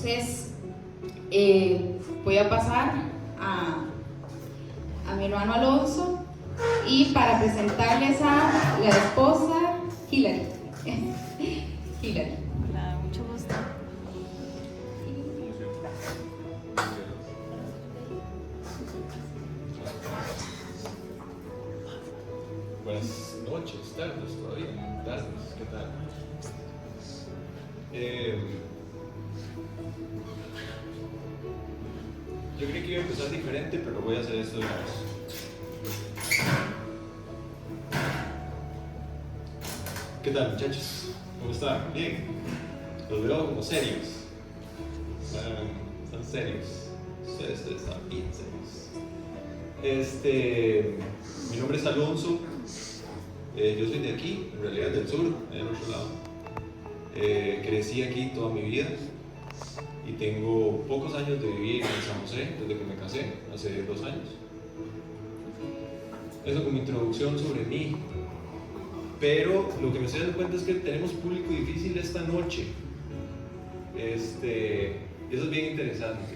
Entonces, voy a pasar a mi hermano Alonso y para presentarles a la esposa Hilary. Hilary. Hola, mucho gusto. Buenas noches, tardes todavía, tardes, ¿qué tal? Yo creí que iba a empezar diferente, pero voy a hacer esto de una vez. ¿Qué tal, muchachos? ¿Cómo están? Bien. Los veo como serios. Están serios. Ustedes están bien serios. Mi nombre es Alonso. Yo soy de aquí, en realidad del sur, del otro lado. Crecí aquí toda mi vida y tengo pocos años de vivir en San José, desde que me casé, hace 2 años. Eso como introducción sobre mí. Pero lo que me estoy dando cuenta es que tenemos público difícil esta noche. Eso es bien interesante.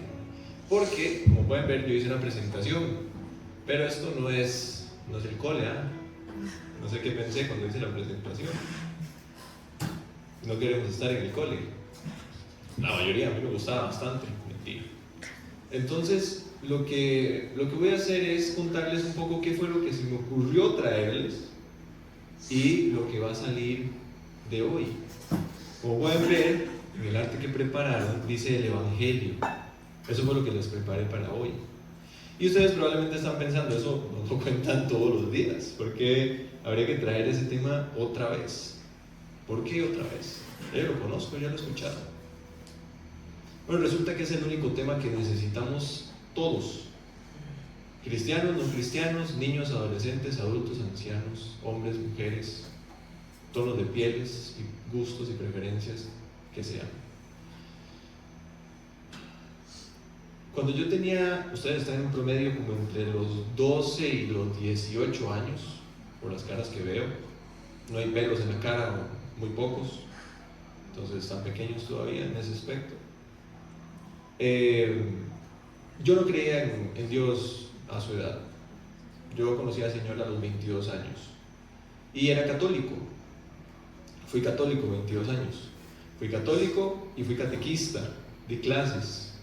Porque, como pueden ver, yo hice una presentación. Pero esto no es el cole, ¿ah? No sé qué pensé cuando hice la presentación. No queremos estar en el cole. La mayoría, a mí me gustaba bastante. Mentira. Entonces, lo que voy a hacer es contarles un poco qué fue lo que se me ocurrió traerles y lo que va a salir de hoy. Como pueden ver, en el arte que prepararon dice el Evangelio. Eso fue lo que les preparé para hoy. Y ustedes probablemente están pensando, eso no lo cuentan todos los días. ¿Por qué habría que traer ese tema otra vez? ¿Por qué otra vez? Ya lo conozco, ya lo he escuchado. Bueno, resulta que es el único tema que necesitamos todos. Cristianos, no cristianos, niños, adolescentes, adultos, ancianos, hombres, mujeres, tonos de pieles, y gustos y preferencias que sean. Cuando yo tenía, ustedes están en promedio como entre los 12 y los 18 años, por las caras que veo, no hay pelos en la cara, o muy pocos, entonces están pequeños todavía en ese aspecto. Yo no creía en Dios a su edad. Yo conocí al Señor a los 22 años y era católico. Fui católico 22 años. Fui católico y fui catequista, di clases.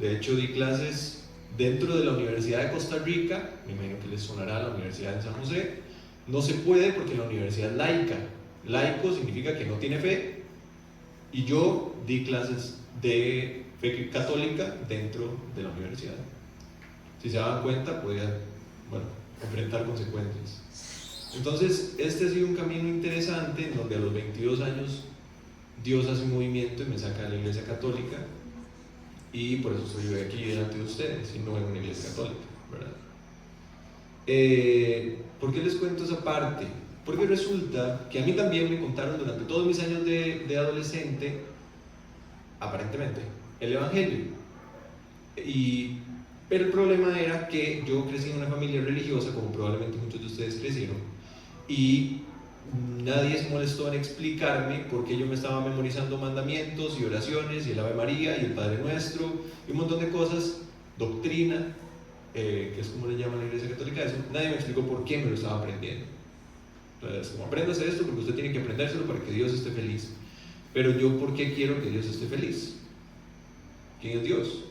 De hecho, di clases dentro de la Universidad de Costa Rica. Me imagino que les sonará la Universidad de San José. No se puede porque la universidad es laica. Laico significa que no tiene fe. Y yo di clases de fe católica dentro de la universidad. Si se daban cuenta, podía, enfrentar consecuencias. Entonces, este ha sido un camino interesante en donde a los 22 años Dios hace un movimiento y me saca de la iglesia católica, y por eso estoy yo aquí delante de ustedes y no en una iglesia católica, ¿verdad? ¿Por qué les cuento esa parte? Porque resulta que a mí también me contaron durante todos mis años de adolescente, aparentemente, el Evangelio. Pero el problema era que yo crecí en una familia religiosa, como probablemente muchos de ustedes crecieron, y nadie se molestó en explicarme por qué yo me estaba memorizando mandamientos y oraciones y el Ave María y el Padre Nuestro y un montón de cosas, doctrina, que es como le llaman la Iglesia Católica eso. Nadie me explicó por qué me lo estaba aprendiendo. Entonces, como apréndase esto porque usted tiene que aprendérselo para que Dios esté feliz. Pero yo, ¿por qué quiero que Dios esté feliz? ¿Quién es Dios?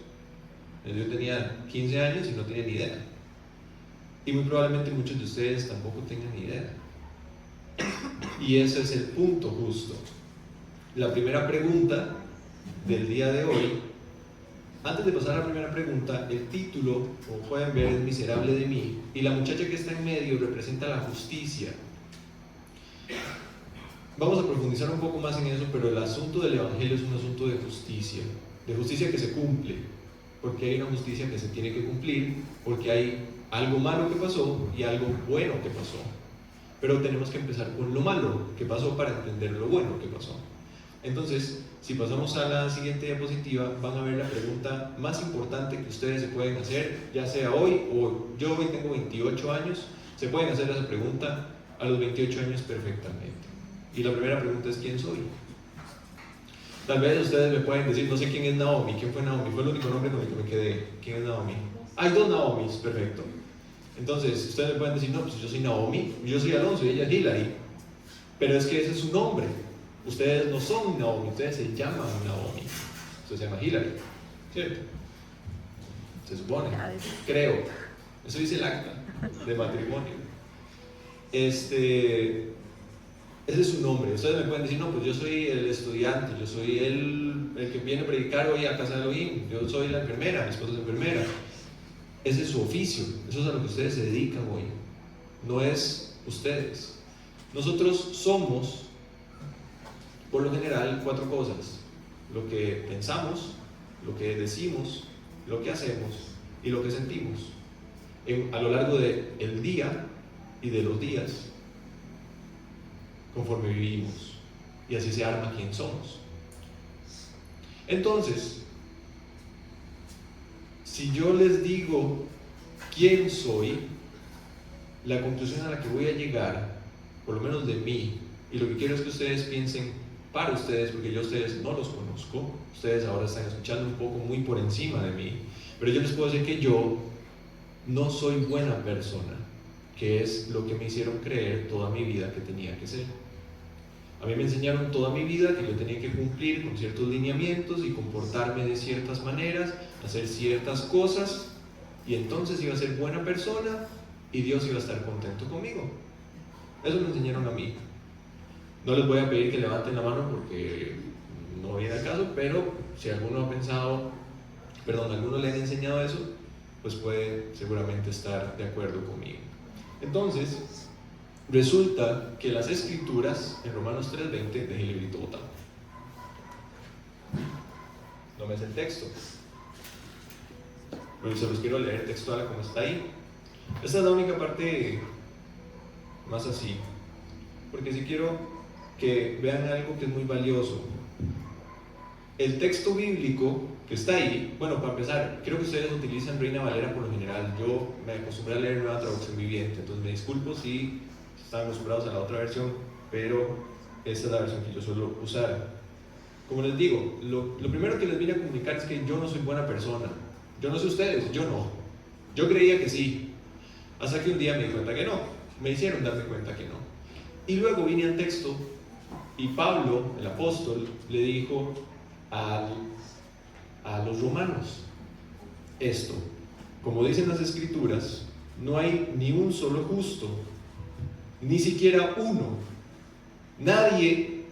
Yo tenía 15 años y no tenía ni idea. Y muy probablemente muchos de ustedes tampoco tengan ni idea. Y ese es el punto justo. La primera pregunta del día de hoy, antes de pasar a la primera pregunta, el título, como pueden ver, es Miserable de mí, y la muchacha que está en medio representa la justicia. Vamos a profundizar un poco más en eso, pero el asunto del Evangelio es un asunto de justicia que se cumple, porque hay una justicia que se tiene que cumplir, porque hay algo malo que pasó y algo bueno que pasó. Pero tenemos que empezar con lo malo que pasó para entender lo bueno que pasó. Entonces, si pasamos a la siguiente diapositiva, van a ver la pregunta más importante que ustedes se pueden hacer, ya sea hoy o yo hoy tengo 28 años, se pueden hacer esa pregunta a los 28 años perfectamente. Y la primera pregunta es: ¿quién soy? Tal vez ustedes me pueden decir, no sé quién es Naomi. ¿Quién fue Naomi? Fue el único nombre con el que me quedé. ¿Quién es Naomi? Hay dos Naomis, perfecto. Entonces, ustedes me pueden decir, no, pues yo soy Naomi, yo soy Alonso y ella es Hillary. Pero es que ese es su nombre. Ustedes no son Naomi, ustedes se llaman Naomi. Usted se llama Hillary, ¿cierto? Se supone, creo. Eso dice el acta de matrimonio. Ese es su nombre. Ustedes me pueden decir, no, pues yo soy el estudiante, yo soy el que viene a predicar hoy a casa de Elohim, yo soy la enfermera, mi esposa es enfermera. Ese es su oficio, eso es a lo que ustedes se dedican hoy, no es ustedes. Nosotros somos, por lo general, 4 cosas: lo que pensamos, lo que decimos, lo que hacemos y lo que sentimos a lo largo del día y de los días, conforme vivimos, y así se arma quién somos. Entonces, si yo les digo quién soy, la conclusión a la que voy a llegar, por lo menos de mí, y lo que quiero es que ustedes piensen para ustedes, porque yo a ustedes no los conozco, ustedes ahora están escuchando un poco muy por encima de mí, pero yo les puedo decir que yo no soy buena persona, que es lo que me hicieron creer toda mi vida que tenía que ser. A mí me enseñaron toda mi vida que yo tenía que cumplir con ciertos lineamientos y comportarme de ciertas maneras, hacer ciertas cosas, y entonces iba a ser buena persona y Dios iba a estar contento conmigo. Eso me enseñaron a mí. No les voy a pedir que levanten la mano porque no viene al caso, pero si alguno ha pensado, alguno le han enseñado eso, pues puede seguramente estar de acuerdo conmigo. Entonces, resulta que las escrituras en Romanos 3:20, dejé el librito botado. No me es el texto, pero se los quiero leer textual como está ahí. Esta es la única parte más así, porque si quiero que vean algo que es muy valioso. El texto bíblico que está ahí, bueno, para empezar, creo que ustedes utilizan Reina Valera por lo general. Yo me acostumbré a leer Nueva Traducción Viviente, entonces me disculpo si están acostumbrados a la otra versión, pero esta es la versión que yo suelo usar. Como les digo, lo primero que les vine a comunicar es que yo no soy buena persona. Yo no sé ustedes, yo no. Yo creía que sí, hasta que un día me di cuenta que no. Me hicieron darme cuenta que no. Y luego vine al texto y Pablo, el apóstol, le dijo a los romanos esto: como dicen las escrituras, no hay ni un solo justo, ni siquiera uno. Nadie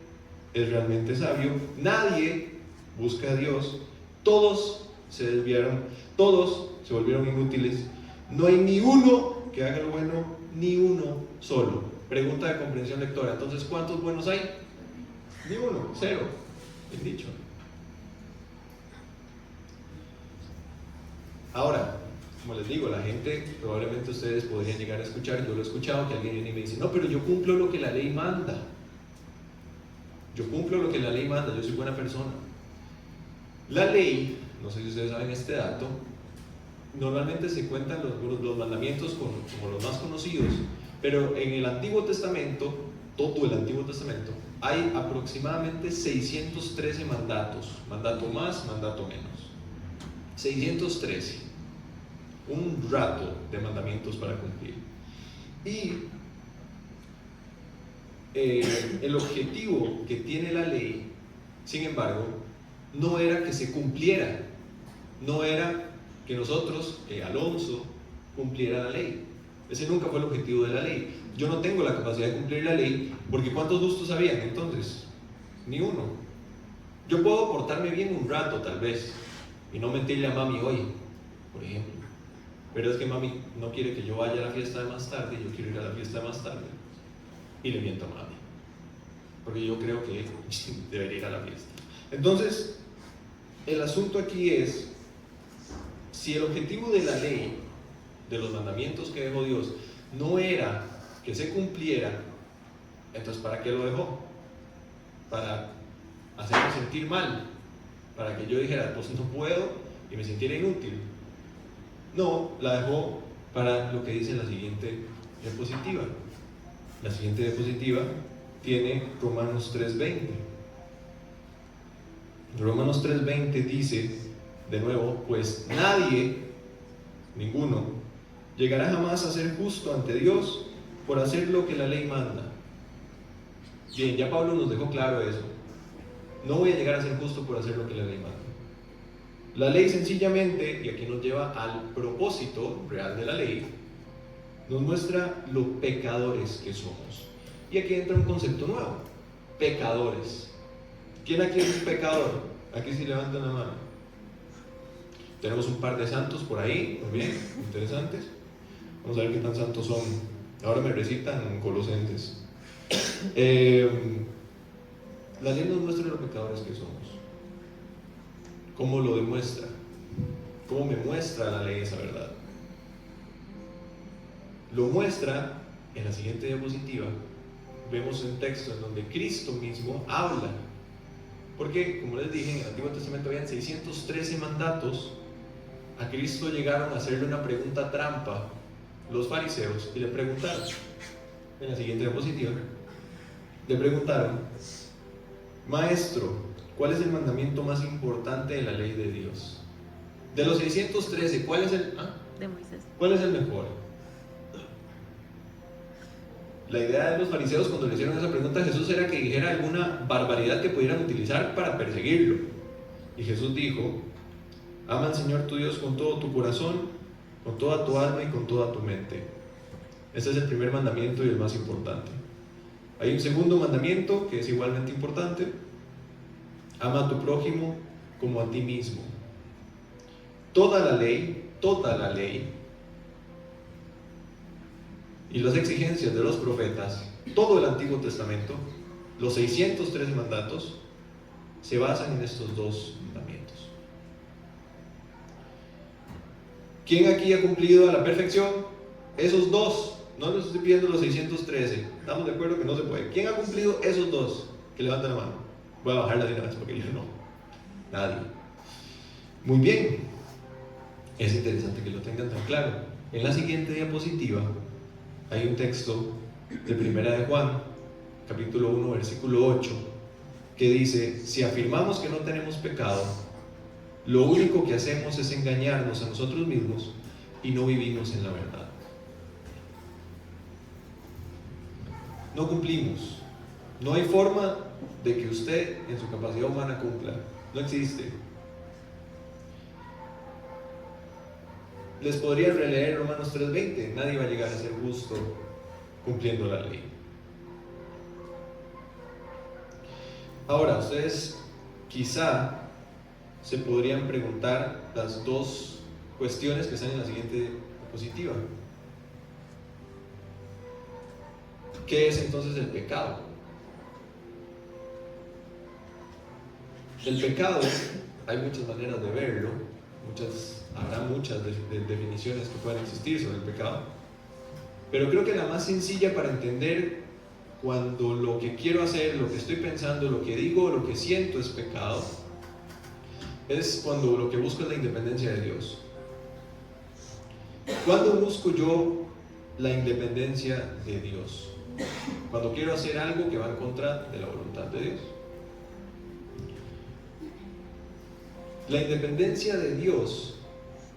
es realmente sabio, nadie busca a Dios, todos se desviaron, todos se volvieron inútiles, no hay ni uno que haga lo bueno, ni uno solo. Pregunta de comprensión lectora: entonces, ¿cuántos buenos hay? Ni uno, cero. Bien dicho. Ahora, como les digo, la gente, probablemente ustedes podrían llegar a escuchar, yo lo he escuchado, que alguien viene y me dice: no, pero yo cumplo lo que la ley manda. Yo cumplo lo que la ley manda, yo soy buena persona. La ley, no sé si ustedes saben este dato, normalmente se cuentan los mandamientos como los más conocidos, pero en el Antiguo Testamento, todo el Antiguo Testamento, hay aproximadamente 613 mandatos, mandato más, mandato menos. 613, un rato de mandamientos para cumplir. Y el objetivo que tiene la ley, sin embargo, no era que se cumpliera, no era que nosotros, Alonso, cumpliera la ley. Ese nunca fue el objetivo de la ley. Yo no tengo la capacidad de cumplir la ley, porque ¿cuántos justos habían entonces? Ni uno. Yo puedo portarme bien un rato tal vez y no mentirle a mami hoy, por ejemplo, pero es que mami no quiere que yo vaya a la fiesta de más tarde, yo quiero ir a la fiesta de más tarde y le miento a mami porque yo creo que debería ir a la fiesta. Entonces, el asunto aquí es: si el objetivo de la ley, de los mandamientos que dejó Dios, no era que se cumpliera, entonces ¿para qué lo dejó? Para hacerme sentir mal, para que yo dijera, pues no puedo, y me sintiera inútil. No, la dejó para lo que dice la siguiente diapositiva. La siguiente diapositiva tiene Romanos 3:20. Romanos 3:20 dice, de nuevo, pues nadie, ninguno, llegará jamás a ser justo ante Dios por hacer lo que la ley manda. Bien, ya Pablo nos dejó claro eso. No voy a llegar a ser justo por hacer lo que la ley manda. La ley sencillamente, y aquí nos lleva al propósito real de la ley, nos muestra lo pecadores que somos. Y aquí entra un concepto nuevo, pecadores. ¿Quién aquí es un pecador? Aquí sí levantan la mano. Tenemos un par de santos por ahí, muy bien, interesantes. Vamos a ver qué tan santos son. Ahora me recitan Colosenses. La ley nos muestra los pecadores que somos. ¿Cómo lo demuestra? ¿Cómo me muestra la ley esa verdad? Lo muestra en la siguiente diapositiva. Vemos un texto en donde Cristo mismo habla. Porque, como les dije, en el Antiguo Testamento habían 613 mandatos. A Cristo llegaron a hacerle una pregunta trampa los fariseos y le preguntaron, en la siguiente diapositiva, le preguntaron: Maestro, ¿cuál es el mandamiento más importante de la ley de Dios? De los 613, ¿cuál es el de Moisés? ¿Cuál es el mejor? La idea de los fariseos cuando le hicieron esa pregunta a Jesús era que dijera alguna barbaridad que pudieran utilizar para perseguirlo. Y Jesús dijo: ama al Señor tu Dios con todo tu corazón, con toda tu alma y con toda tu mente. Ese es el primer mandamiento y el más importante. Hay un segundo mandamiento que es igualmente importante: ama a tu prójimo como a ti mismo. Toda la ley y las exigencias de los profetas, todo el Antiguo Testamento, los 603 mandatos, se basan en estos dos mandamientos. ¿Quién aquí ha cumplido a la perfección esos dos? No les estoy pidiendo los 613. Estamos de acuerdo que no se puede. ¿Quién ha cumplido esos dos? Que levanten la mano. Voy a bajarla de una vez porque yo no. Nadie. Muy bien. Es interesante que lo tengan tan claro. En la siguiente diapositiva hay un texto de Primera de Juan, capítulo 1, versículo 8, que dice: si afirmamos que no tenemos pecado, lo único que hacemos es engañarnos a nosotros mismos y no vivimos en la verdad. No cumplimos. No hay forma de que usted en su capacidad humana cumpla. No existe. Les podría releer Romanos 3:20. Nadie va a llegar a ser justo cumpliendo la ley. Ahora, ustedes quizá se podrían preguntar las dos cuestiones que están en la siguiente diapositiva. ¿Qué es entonces el pecado? El pecado, hay muchas maneras de verlo, habrá muchas definiciones que puedan existir sobre el pecado, pero creo que la más sencilla para entender cuando lo que quiero hacer, lo que estoy pensando, lo que digo, lo que siento es pecado, es cuando lo que busco es la independencia de Dios. ¿Cuándo busco yo la independencia de Dios? Cuando quiero hacer algo que va en contra de la voluntad de Dios. La independencia de Dios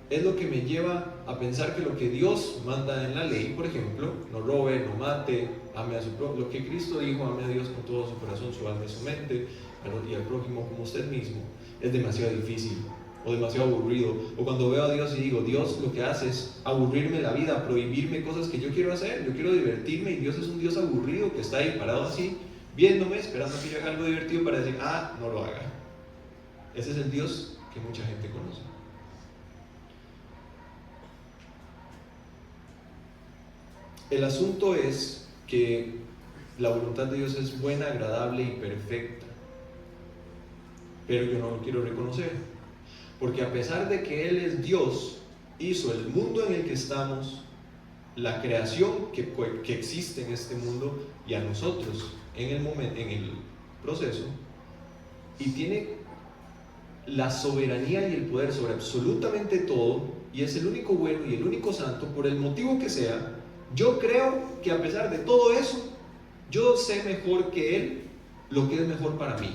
es lo que me lleva a pensar que lo que Dios manda en la ley, por ejemplo, no robe, no mate, ame a su prójimo, lo que Cristo dijo, ame a Dios con todo su corazón, su alma y su mente, y al prójimo como usted mismo, es demasiado difícil o demasiado aburrido. O cuando veo a Dios y digo, Dios lo que hace es aburrirme la vida, prohibirme cosas que yo quiero hacer, yo quiero divertirme, y Dios es un Dios aburrido que está ahí parado así, viéndome, esperando que yo haga algo divertido para decir, no lo haga. Ese es el Dios que mucha gente conoce. El asunto es que la voluntad de Dios es buena, agradable y perfecta, pero yo no lo quiero reconocer, porque a pesar de que Él es Dios, hizo el mundo en el que estamos, la creación que existe en este mundo y a nosotros en el proceso, y tiene la soberanía y el poder sobre absolutamente todo, y es el único bueno y el único santo, por el motivo que sea. Yo creo que a pesar de todo eso, yo sé mejor que Él lo que es mejor para mí.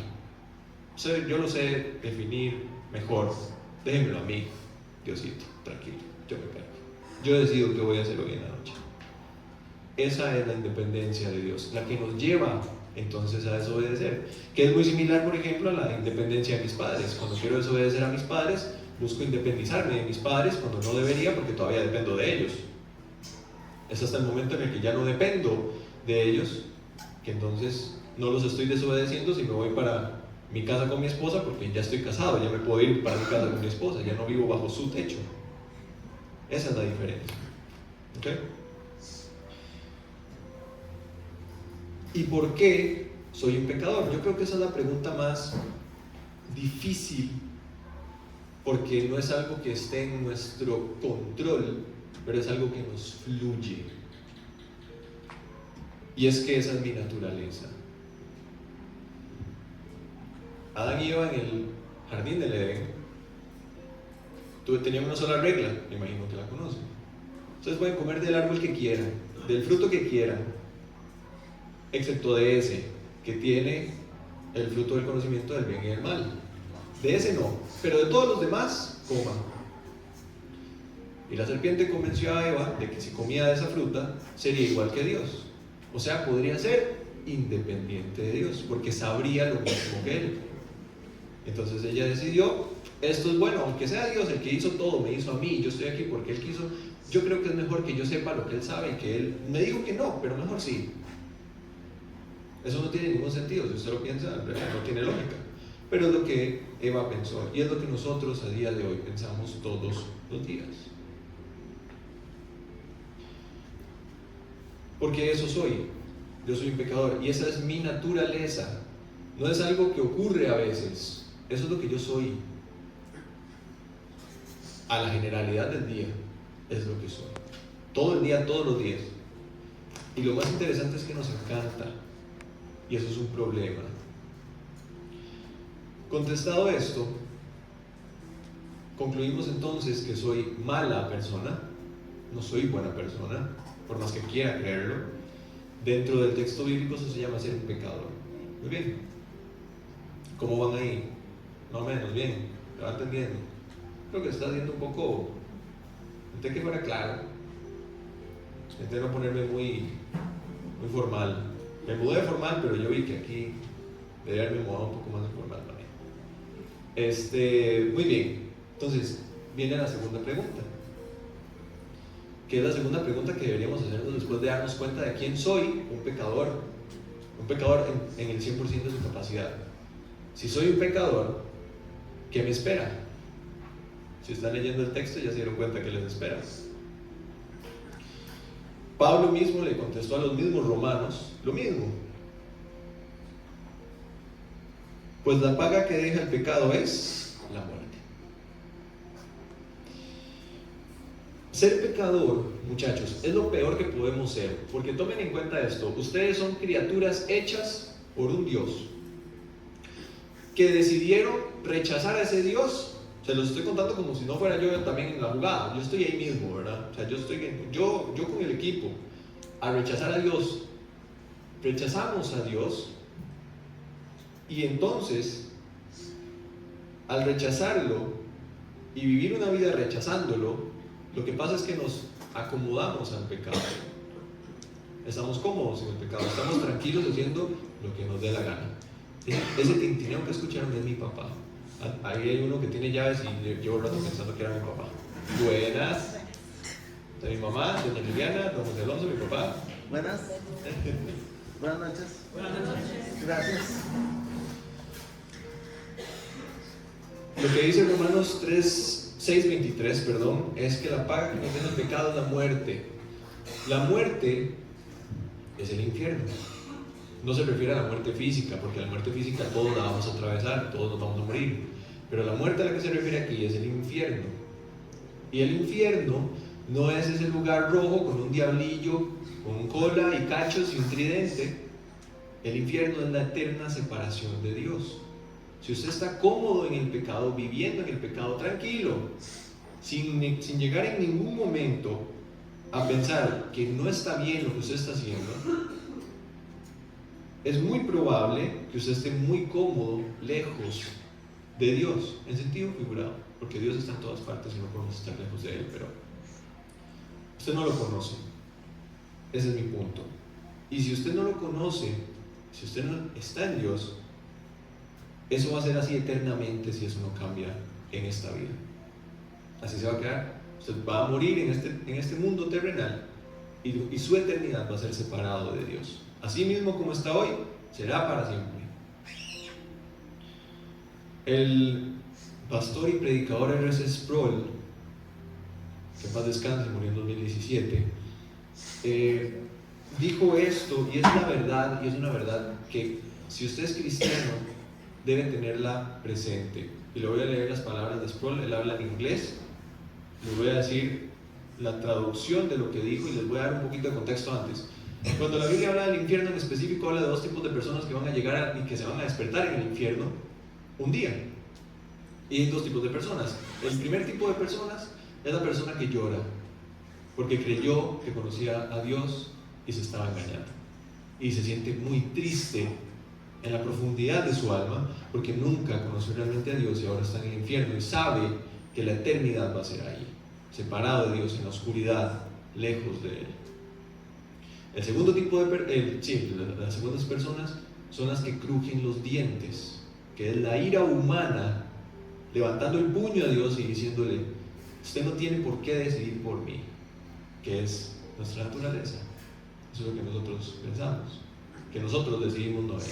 Yo lo sé definir mejor. Déjenmelo a mí, Diosito, tranquilo, yo me cargo. Yo decido qué voy a hacer hoy en la noche. Esa es la independencia de Dios, la que nos lleva entonces a desobedecer, que es muy similar, por ejemplo, a la independencia de mis padres. Cuando quiero desobedecer a mis padres, busco independizarme de mis padres cuando no debería, porque todavía dependo de ellos. Es hasta el momento en el que ya no dependo de ellos, que entonces no los estoy desobedeciendo si me voy para mi casa con mi esposa, porque ya estoy casado, ya me puedo ir para mi casa con mi esposa, ya no vivo bajo su techo. Esa es la diferencia. ¿Ok? ¿Y por qué soy un pecador? Yo creo que esa es la pregunta más difícil, porque no es algo que esté en nuestro control, pero es algo que nos fluye. Y es que esa es mi naturaleza. Adán y Eva en el jardín del Edén tenían una sola regla, me imagino que la conocen. Ustedes pueden comer del árbol que quieran, del fruto que quieran, excepto de ese, que tiene el fruto del conocimiento del bien y del mal. De ese no, pero de todos los demás, coman. Y la serpiente convenció a Eva de que si comía de esa fruta, sería igual que Dios. O sea, podría ser independiente de Dios, porque sabría lo mismo que Él. Entonces ella decidió, esto es bueno, aunque sea Dios el que hizo todo, me hizo a mí, yo estoy aquí porque Él quiso, yo creo que es mejor que yo sepa lo que Él sabe y que Él me dijo que no, pero mejor sí. Eso no tiene ningún sentido, si usted lo piensa, no tiene lógica. Pero es lo que Eva pensó y es lo que nosotros a día de hoy pensamos todos los días. Porque eso soy, yo soy un pecador y esa es mi naturaleza, no es algo que ocurre a veces. Eso es lo que yo soy. A la generalidad del día es lo que soy. Todo el día, todos los días. Y lo más interesante es que nos encanta. Y eso es un problema. Contestado esto, concluimos entonces que soy mala persona. No soy buena persona, por más que quiera creerlo. Dentro del texto bíblico eso se llama ser un pecador. Muy bien. ¿Cómo van ahí? Más o menos, bien, lo va entendiendo. Creo que está haciendo un poco. Intenté que fuera claro. Intenté no ponerme muy formal. Me mudé de formal, pero yo vi que aquí debería haberme mudado un poco más de formal también. Muy bien. Entonces, viene la segunda pregunta. Que es la segunda pregunta que deberíamos hacernos después de darnos cuenta de quién soy, un pecador. Un pecador en el 100% de su capacidad. Si soy un pecador, ¿qué me espera? Si están leyendo el texto ya se dieron cuenta que les espera. Pablo mismo le contestó a los mismos romanos lo mismo. Pues la paga que deja el pecado es la muerte. Ser pecador, muchachos, es lo peor que podemos ser, porque tomen en cuenta esto, ustedes son criaturas hechas por un Dios que decidieron rechazar a ese Dios. Se los estoy contando como si no fuera yo también en la jugada. Yo estoy ahí mismo, ¿verdad? O sea, yo con el equipo, a rechazar a Dios. Rechazamos a Dios y entonces, al rechazarlo y vivir una vida rechazándolo, lo que pasa es que nos acomodamos al pecado. Estamos cómodos en el pecado, estamos tranquilos haciendo lo que nos dé la gana. Ese tintineo que escucharon es mi papá. Ahí hay uno que tiene llaves y llevo un rato pensando que era mi papá. Buenas. De mi mamá, doña Liliana, don José Alonso, mi papá. Buenas. Buenas noches. Buenas noches. Gracias. Lo que dice Romanos 6:23, perdón, es que la paga que contiene el pecado es la muerte. La muerte es el infierno. No se refiere a la muerte física, porque la muerte física todos la vamos a atravesar, todos nos vamos a morir. Pero la muerte a la que se refiere aquí es el infierno. Y el infierno no es ese lugar rojo con un diablillo, con cola y cachos y un tridente. El infierno es la eterna separación de Dios. Si usted está cómodo en el pecado, viviendo en el pecado tranquilo, sin llegar en ningún momento a pensar que no está bien lo que usted está haciendo, es muy probable que usted esté muy cómodo lejos de Dios, en sentido figurado, porque Dios está en todas partes y no podemos estar lejos de Él, pero usted no lo conoce. Ese es mi punto. Y si usted no lo conoce, si usted no está en Dios, eso va a ser así eternamente si eso no cambia en esta vida. Así se va a quedar. Usted va a morir en este mundo terrenal y su eternidad va a ser separado de Dios. Así mismo como está hoy, será para siempre. El pastor y predicador R.C. Sproul, que en paz descanse, murió en 2017, dijo esto, y es la verdad, y es una verdad que si usted es cristiano debe tenerla presente. Y le voy a leer las palabras de Sproul. Él habla en inglés. Les voy a decir la traducción de lo que dijo y les voy a dar un poquito de contexto antes. Cuando la Biblia habla del infierno en específico, habla de dos tipos de personas que van a llegar y que se van a despertar en el infierno un día. Y hay dos tipos de personas. El primer tipo de personas es la persona que llora porque creyó que conocía a Dios y se estaba engañando, y se siente muy triste en la profundidad de su alma porque nunca conoció realmente a Dios y ahora está en el infierno y sabe que la eternidad va a ser ahí, separado de Dios, en la oscuridad, lejos de Él. El segundo tipo las segundas personas son las que crujen los dientes, que es la ira humana levantando el puño a Dios y diciéndole: usted no tiene por qué decidir por mí, que es nuestra naturaleza. Eso es lo que nosotros pensamos, que nosotros decidimos no Él.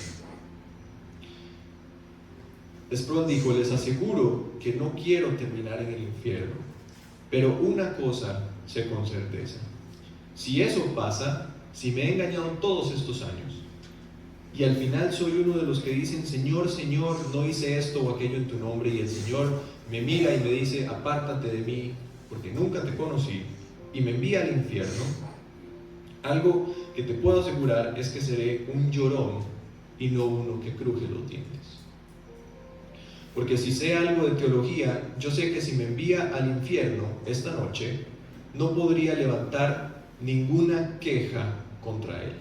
Sproul dijo: les aseguro que no quiero terminar en el infierno, pero una cosa sé con certeza: si eso pasa, si me he engañado todos estos años y al final soy uno de los que dicen: Señor, Señor, no hice esto o aquello en tu nombre, y el Señor me mira y me dice: apártate de mí porque nunca te conocí, y me envía al infierno, algo que te puedo asegurar es que seré un llorón y no uno que cruje los dientes. Porque si sé algo de teología, yo sé que si me envía al infierno esta noche, no podría levantar ninguna queja contra Él.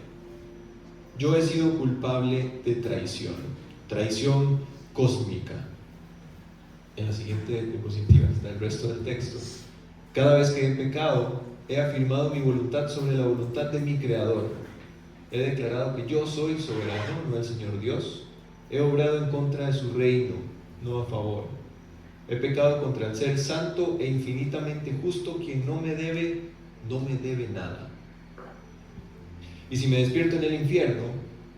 Yo he sido culpable de traición, traición cósmica. En la siguiente diapositiva está el resto del texto. Cada vez que he pecado, he afirmado mi voluntad sobre la voluntad de mi Creador. He declarado que yo soy soberano, no el Señor Dios. He obrado en contra de su reino, no a favor. He pecado contra el ser santo e infinitamente justo, quien no me debe nada. Y si me despierto en el infierno,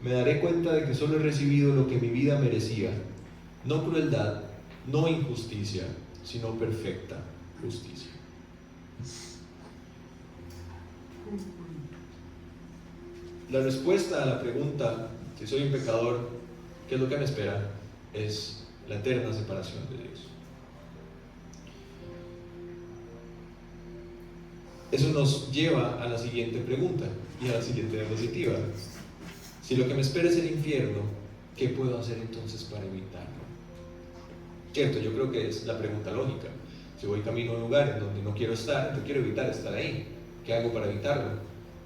me daré cuenta de que solo he recibido lo que mi vida merecía. No crueldad, no injusticia, sino perfecta justicia. La respuesta a la pregunta, si soy un pecador, ¿qué es lo que me espera?, es la eterna separación de Dios. Eso nos lleva a la siguiente pregunta y a la siguiente diapositiva. Si lo que me espera es el infierno, ¿qué puedo hacer entonces para evitarlo? Cierto, yo creo que es la pregunta lógica. Si voy camino a un lugar en donde no quiero estar, yo quiero evitar estar ahí. ¿Qué hago para evitarlo?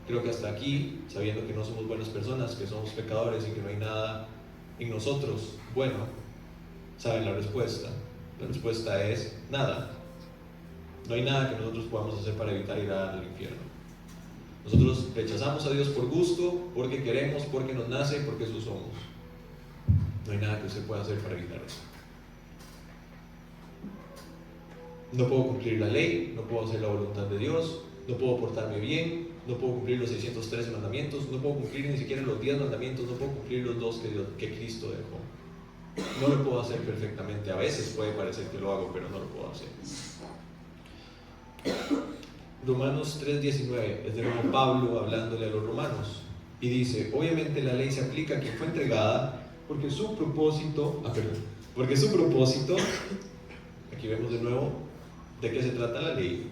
Creo que hasta aquí, sabiendo que no somos buenas personas, que somos pecadores y que no hay nada en nosotros bueno, ¿saben la respuesta? La respuesta es nada. No hay nada que nosotros podamos hacer para evitar ir al infierno. Nosotros rechazamos a Dios por gusto, porque queremos, porque nos nace, porque eso somos. No hay nada que usted pueda hacer para evitar eso. No puedo cumplir la ley, no puedo hacer la voluntad de Dios, no puedo portarme bien, no puedo cumplir los 613 mandamientos, no puedo cumplir ni siquiera los 10 mandamientos, no puedo cumplir los 2 que Cristo dejó. No lo puedo hacer perfectamente. A veces puede parecer que lo hago, pero no lo puedo hacer. Romanos 3:19 es de nuevo Pablo hablándole a los romanos y dice: obviamente la ley se aplica a quien fue entregada porque su propósito, aquí vemos de nuevo de qué se trata la ley,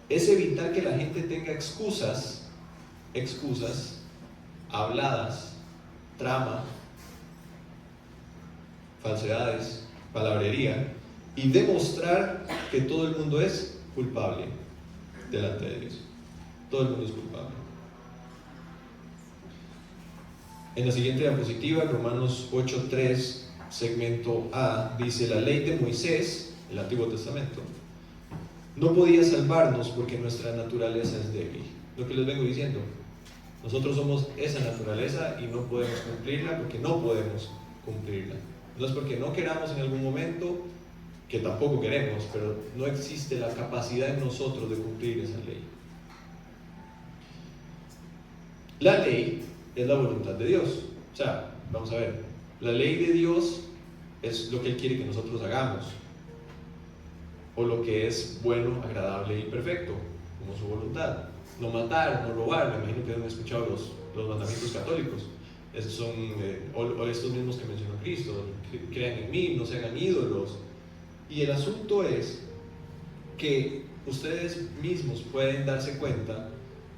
es evitar que la gente tenga excusas habladas, trama, falsedades, palabrería, y demostrar que todo el mundo es culpable delante de Dios. Todo el mundo es culpable. En la siguiente diapositiva, Romanos 8:3, segmento A, dice: la ley de Moisés, el Antiguo Testamento, no podía salvarnos porque nuestra naturaleza es débil. Lo que les vengo diciendo, nosotros somos esa naturaleza y no podemos cumplirla porque no podemos cumplirla. No es porque no queramos en algún momento, que tampoco queremos, pero no existe la capacidad en nosotros de cumplir esa ley. La ley es la voluntad de Dios. O sea, vamos a ver, la ley de Dios es lo que Él quiere que nosotros hagamos, o lo que es bueno, agradable y perfecto, como su voluntad. No matar, no robar. Me imagino que han escuchado los mandamientos católicos. Esos son, o estos mismos que mencionó Cristo: crean en mí, no se hagan ídolos. Y el asunto es que ustedes mismos pueden darse cuenta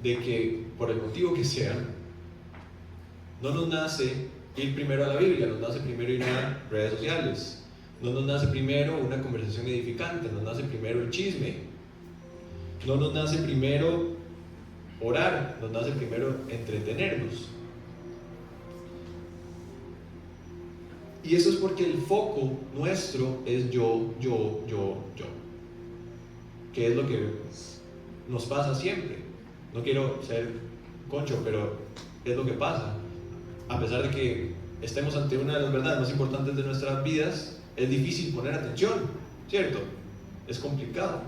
de que, por el motivo que sea, no nos nace ir primero a la Biblia, nos nace primero ir a redes sociales, no nos nace primero una conversación edificante, nos nace primero el chisme, no nos nace primero orar, nos nace primero entretenernos. Y eso es porque el foco nuestro es yo, que es lo que nos pasa siempre. No quiero ser concho, pero es lo que pasa. A pesar de que estemos ante una de las verdades más importantes de nuestras vidas, es difícil poner atención, ¿cierto? Es complicado,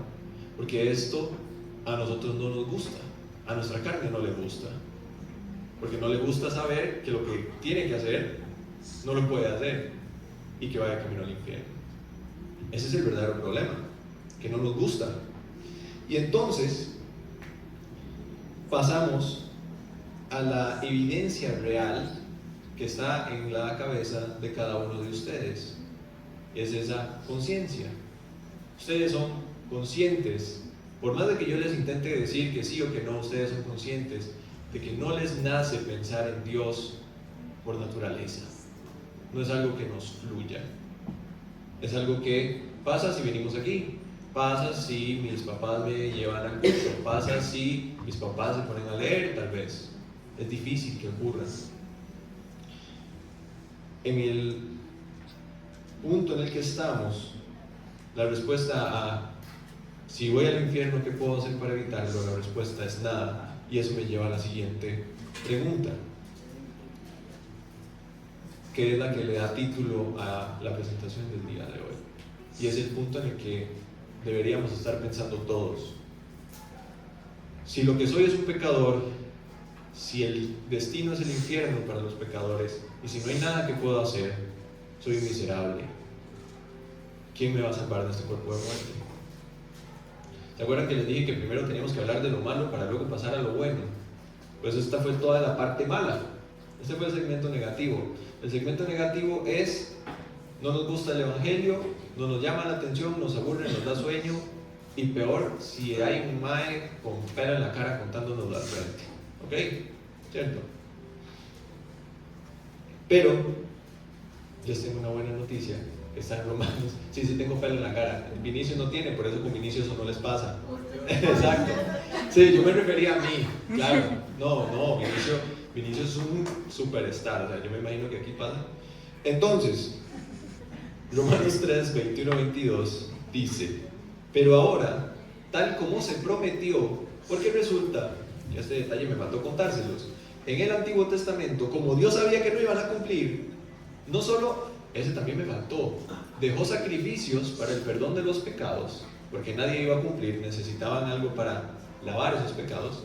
porque esto a nosotros no nos gusta, a nuestra carne no le gusta, porque no le gusta saber que lo que tiene que hacer no lo puede hacer y que vaya camino al infierno. Ese es el verdadero problema, que no nos gusta. Y entonces pasamos a la evidencia real que está en la cabeza de cada uno de ustedes. Es esa conciencia. Ustedes son conscientes, por más de que yo les intente decir que sí o que no, ustedes son conscientes de que no les nace pensar en Dios por naturaleza. No es algo que nos fluya. Es algo que pasa si venimos aquí, pasa si mis papás me llevan al culto, pasa si mis papás se ponen a leer, tal vez. Es difícil que ocurra. En el punto en el que estamos, la respuesta a si voy al infierno, ¿qué puedo hacer para evitarlo? La respuesta es nada. Y eso me lleva a la siguiente pregunta, que es la que le da título a la presentación del día de hoy. Y es el punto en el que deberíamos estar pensando todos. Si lo que soy es un pecador, si el destino es el infierno para los pecadores, y si no hay nada que puedo hacer, soy un miserable, ¿quién me va a salvar de este cuerpo de muerte? ¿Se acuerdan que les dije que primero teníamos que hablar de lo malo para luego pasar a lo bueno? Pues esta fue toda la parte mala. Este fue el segmento negativo. El segmento negativo es: no nos gusta el evangelio, no nos llama la atención, nos aburre, nos da sueño, y peor si hay un mae con pelo en la cara contándonos al frente. ¿Ok? ¿Cierto? Pero les tengo una buena noticia, que está en Romanos. Sí, tengo pelo en la cara. Vinicio no tiene, por eso con Vinicio eso no les pasa. Exacto. Sí, yo me refería a mí, claro. No, Vinicio es un superstar, o sea, yo me imagino que aquí pasa. Entonces, Romanos 3, 21-22 dice: pero ahora, tal como se prometió, porque resulta, y este detalle me faltó contárselos, en el Antiguo Testamento, como Dios sabía que no iban a cumplir, no solo, ese también me faltó, dejó sacrificios para el perdón de los pecados, porque nadie iba a cumplir, necesitaban algo para lavar esos pecados.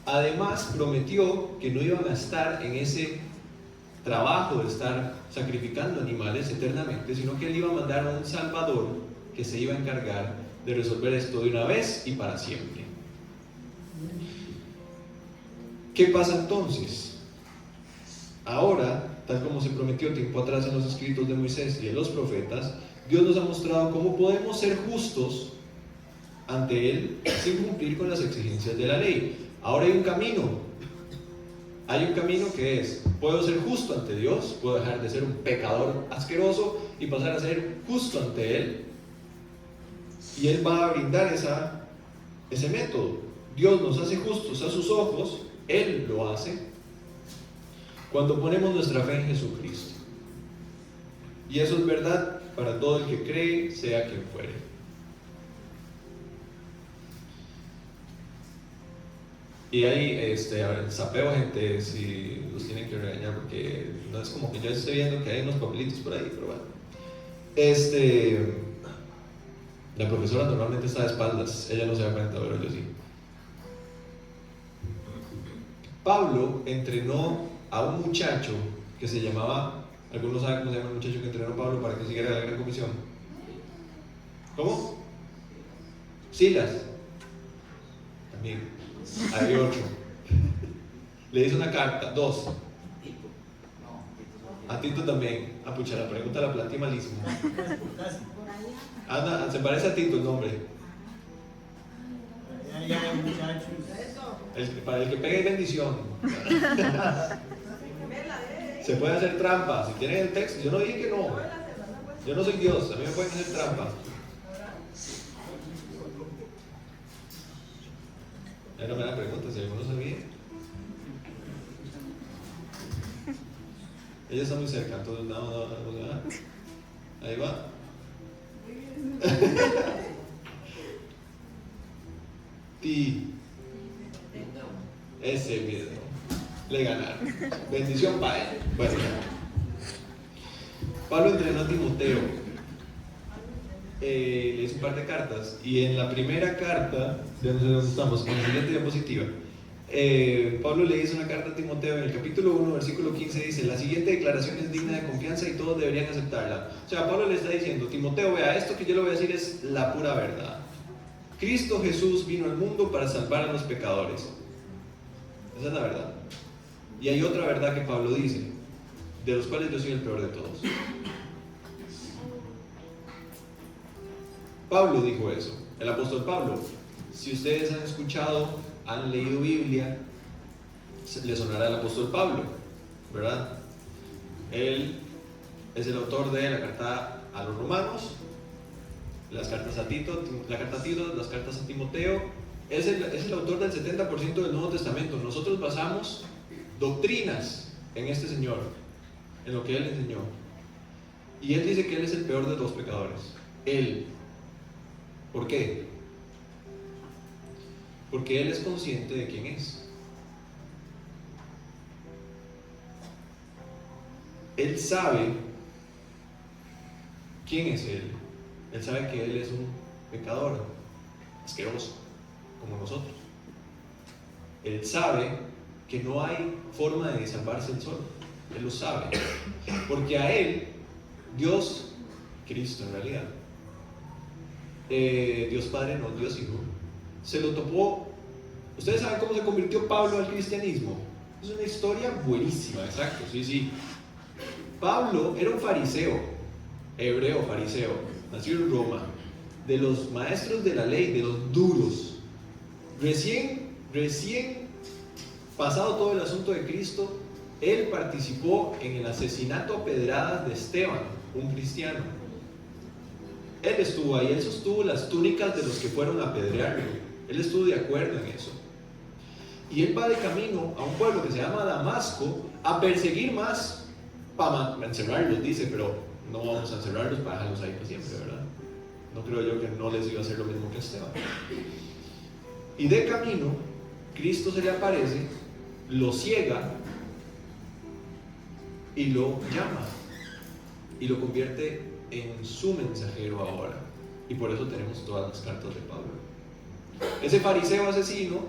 Además prometió que no iban a estar en ese trabajo de estar sacrificando animales eternamente, sino que Él iba a mandar a un Salvador que se iba a encargar de resolver esto de una vez y para siempre. ¿Qué pasa entonces? Ahora, tal como se prometió tiempo atrás en los escritos de Moisés y en los profetas, Dios nos ha mostrado cómo podemos ser justos ante Él sin cumplir con las exigencias de la ley. Ahora hay un camino. Hay un camino que es: puedo ser justo ante Dios, puedo dejar de ser un pecador asqueroso y pasar a ser justo ante Él. Y Él va a brindar ese método. Dios nos hace justos a sus ojos, Él lo hace. cuando ponemos nuestra fe en Jesucristo. Y eso es verdad para todo el que cree, sea quien fuere. Y ahí, a ver, sapeo gente si los tienen que regañar, porque no es como que yo esté viendo que hay unos papelitos por ahí, pero bueno. La profesora normalmente está de espaldas, ella no se da cuenta, pero yo sí. Pablo entrenó a un muchacho que se llamaba, algunos saben cómo se llama el muchacho que entrenó a Pablo para que siguiera la gran comisión. ¿Cómo? Silas. También. Hay otro. Le hizo una carta, 2. A Tito también. Ah, pucha, la pregunta la planteé malísimo. Anda, se parece a Tito el nombre. Para el que pegue bendición. Se puede hacer trampa. Si tienen el texto, yo no dije que no. Yo no soy Dios, a mí me pueden hacer trampa. Era una pregunta, si alguno sabía. Ella está muy cerca, entonces no. Ahí va. Ese miedo. Le ganaron. Bendición para él. Bueno, Pablo entrenó a Timoteo. Le hizo un par de cartas. Y en la primera carta, de donde estamos, en la siguiente diapositiva, Pablo le hizo una carta a Timoteo en el capítulo 1, versículo 15, dice: la siguiente declaración es digna de confianza y todos deberían aceptarla. O sea, Pablo le está diciendo: Timoteo, vea, esto que yo le voy a decir es la pura verdad. Cristo Jesús vino al mundo para salvar a los pecadores. Esa es la verdad. Y hay otra verdad que Pablo dice, de los cuales yo soy el peor de todos. Pablo dijo eso, el apóstol Pablo. Si ustedes han escuchado, han leído Biblia, le sonará el apóstol Pablo, ¿verdad? Él es el autor de la carta a los romanos, las cartas a Tito, la carta a Tito, las cartas a Timoteo. Es el autor del 70% del Nuevo Testamento. Nosotros basamos doctrinas en este Señor, en lo que Él enseñó. Y Él dice que Él es el peor de los pecadores. Él. ¿Por qué? Porque Él es consciente de quién es. Él sabe quién es Él. Él sabe que Él es un pecador asqueroso, como nosotros. Él sabe que no hay forma de salvarse él solo. Él lo sabe. Porque a Él, Dios, Cristo en realidad, Dios Padre, no Dios Hijo, se lo topó. ¿Ustedes saben cómo se convirtió Pablo al cristianismo? Es una historia buenísima, exacto, sí. Pablo era un fariseo, hebreo fariseo, nació en Roma, de los maestros de la ley, de los duros. Recién pasado todo el asunto de Cristo, él participó en el asesinato a pedradas de Esteban, un cristiano. Él estuvo ahí, él sostuvo las túnicas de los que fueron a apedrearlo. Él estuvo de acuerdo en eso. Y él va de camino a un pueblo que se llama Damasco a perseguir más, para encerrarlos, dice, pero no vamos a encerrarlos para dejarlos ahí para siempre, ¿verdad? No creo yo que no les iba a hacer lo mismo que Esteban. Y de camino, Cristo se le aparece, lo ciega y lo llama y lo convierte en su mensajero ahora. Y por eso tenemos todas las cartas de Pablo. Ese fariseo asesino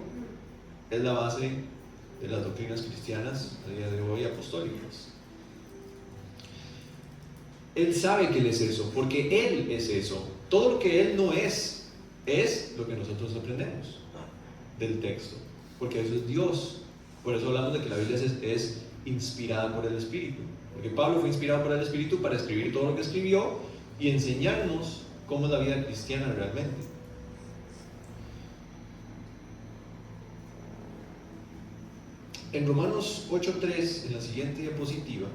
es la base de las doctrinas cristianas a día de hoy apostólicas. Él sabe que Él es eso, porque Él es eso. Todo lo que Él no es lo que nosotros aprendemos del texto, porque eso es Dios. Por eso hablamos de que la Biblia es inspirada por el Espíritu, porque Pablo fue inspirado por el Espíritu para escribir todo lo que escribió y enseñarnos cómo es la vida cristiana realmente. En Romanos 8:3, en la siguiente diapositiva,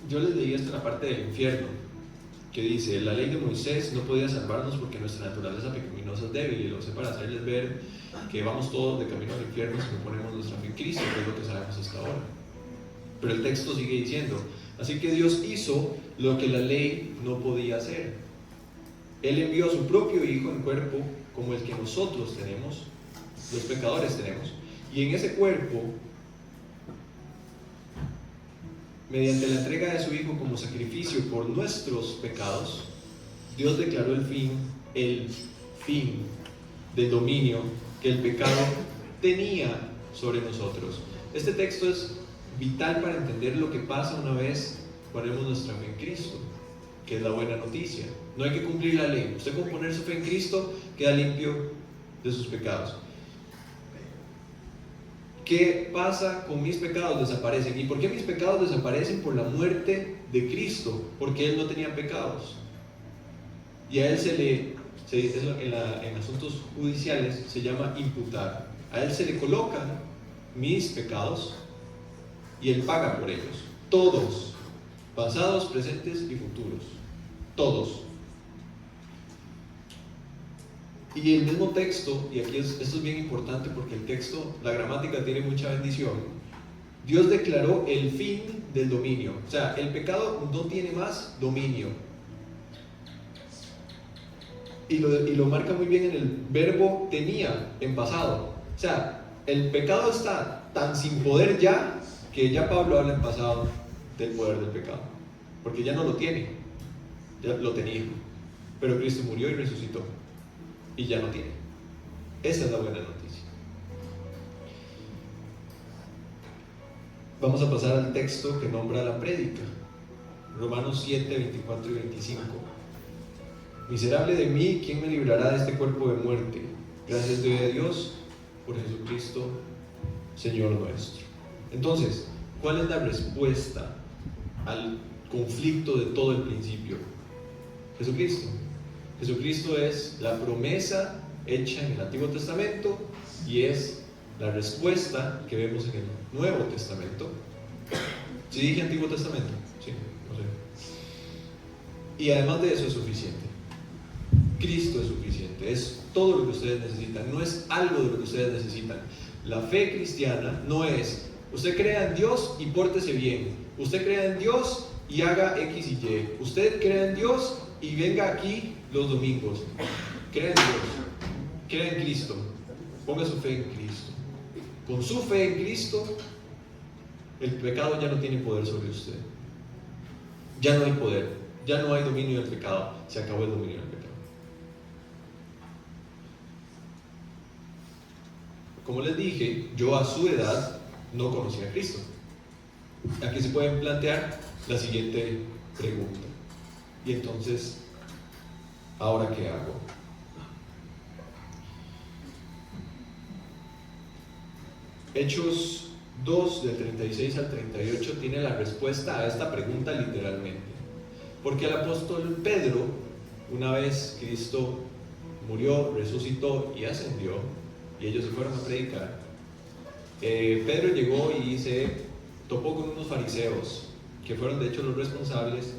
yo les leí hasta la parte del infierno. que dice: la ley de Moisés no podía salvarnos porque nuestra naturaleza pecaminosa es débil, y lo sé para hacerles ver que vamos todos de camino al infierno si no ponemos nuestra fe en Cristo, que es lo que sabemos hasta ahora. Pero el texto sigue diciendo: así que Dios hizo lo que la ley no podía hacer. Él envió a su propio Hijo en cuerpo como el que nosotros tenemos, los pecadores tenemos, y en ese cuerpo, mediante la entrega de su Hijo como sacrificio por nuestros pecados, Dios declaró el fin del dominio que el pecado tenía sobre nosotros. Este texto es vital para entender lo que pasa una vez ponemos nuestra fe en Cristo, que es la buena noticia. No hay que cumplir la ley. Usted con poner su fe en Cristo queda limpio de sus pecados. ¿Qué pasa con mis pecados? Desaparecen. ¿Y por qué mis pecados desaparecen? Por la muerte de Cristo, porque Él no tenía pecados. Y a Él en asuntos judiciales se llama imputar. A Él se le colocan mis pecados y Él paga por ellos. Todos, pasados, presentes y futuros. Todos. Y el mismo texto, y aquí esto es bien importante porque el texto, la gramática tiene mucha bendición. Dios declaró el fin del dominio. O sea, el pecado no tiene más dominio. Y lo marca muy bien en el verbo tenía, en pasado. O sea, el pecado está tan sin poder ya, que ya Pablo habla en pasado del poder del pecado. Porque ya no lo tiene, ya lo tenía. Pero Cristo murió y resucitó. Y ya no tiene. Esa es la buena noticia. Vamos a pasar al texto que nombra la prédica. Romanos 7, 24 y 25. Miserable de mí, ¿quién me librará de este cuerpo de muerte? Gracias doy a Dios por Jesucristo, Señor nuestro. Entonces, ¿cuál es la respuesta al conflicto de todo el principio? Jesucristo. Jesucristo es la promesa hecha en el Antiguo Testamento y es la respuesta que vemos en el Nuevo Testamento. ¿Sí dije Antiguo Testamento? Sí, no sé. Y además de eso es suficiente. Cristo es suficiente, es todo lo que ustedes necesitan, no es algo de lo que ustedes necesitan. La fe cristiana no es: usted crea en Dios y pórtese bien, usted crea en Dios y haga X y Y, usted crea en Dios y venga aquí los domingos. Crea en Dios, crea en Cristo, ponga su fe en Cristo. Con su fe en Cristo, el pecado ya no tiene poder sobre usted. Ya no hay poder, ya no hay dominio del pecado, se acabó el dominio del pecado. Como les dije, yo a su edad no conocía a Cristo. Aquí se pueden plantear la siguiente pregunta: y entonces, ¿ahora qué hago? Hechos 2, del 36 al 38, tiene la respuesta a esta pregunta literalmente. Porque el apóstol Pedro, una vez Cristo murió, resucitó y ascendió, y ellos se fueron a predicar, Pedro llegó y se topó con unos fariseos, que fueron de hecho los responsables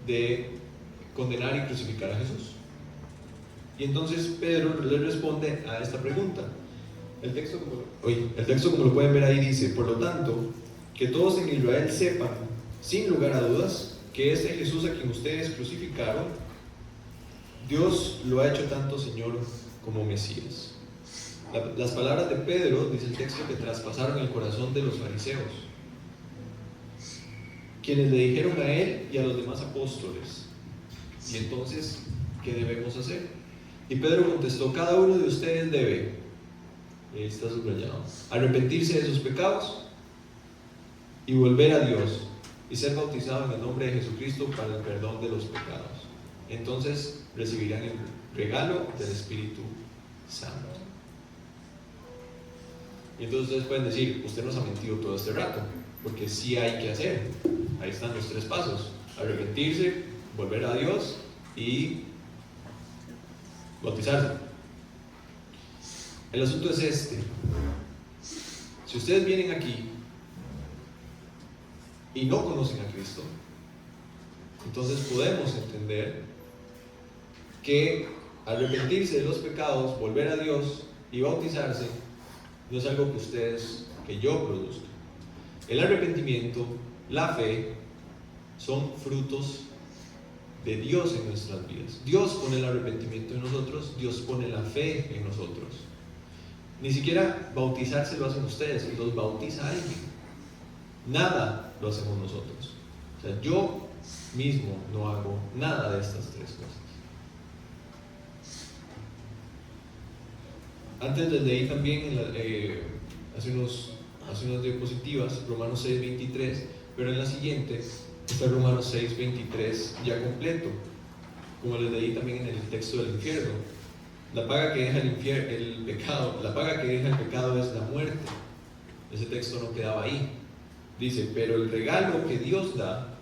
de condenar y crucificar a Jesús. Y entonces Pedro le responde a esta pregunta. El texto, como lo pueden ver ahí, dice: por lo tanto, que todos en Israel sepan, sin lugar a dudas, que este Jesús a quien ustedes crucificaron, Dios lo ha hecho tanto Señor como Mesías. Las palabras de Pedro, dice el texto, que traspasaron el corazón de los fariseos, quienes le dijeron a él y a los demás apóstoles: ¿y entonces qué debemos hacer? Y Pedro contestó: cada uno de ustedes debe, y ahí está subrayado, arrepentirse de sus pecados y volver a Dios y ser bautizado en el nombre de Jesucristo para el perdón de los pecados. Entonces recibirán el regalo del Espíritu Santo. Y entonces ustedes pueden decir: usted nos ha mentido todo este rato, porque sí hay que hacer. Ahí están los 3 pasos: arrepentirse, volver a Dios y bautizarse. El asunto es este: si ustedes vienen aquí y no conocen a Cristo, Entonces podemos entender que arrepentirse de los pecados, volver a Dios y bautizarse no es algo que yo produzca. El arrepentimiento, la fe, son frutos de Dios en nuestras vidas. Dios pone el arrepentimiento en nosotros, Dios pone la fe en nosotros. Ni siquiera bautizarse lo hacen ustedes, los bautiza alguien. Nada lo hacemos nosotros. O sea, yo mismo no hago nada de estas tres cosas. Antes les leí también hace unas diapositivas Romanos 6:23, pero en la siguiente está Romanos 6:23 ya completo, como les leí también en el texto del infierno. La paga que deja el pecado es la muerte. Ese texto no quedaba ahí. Dice, pero el regalo que Dios da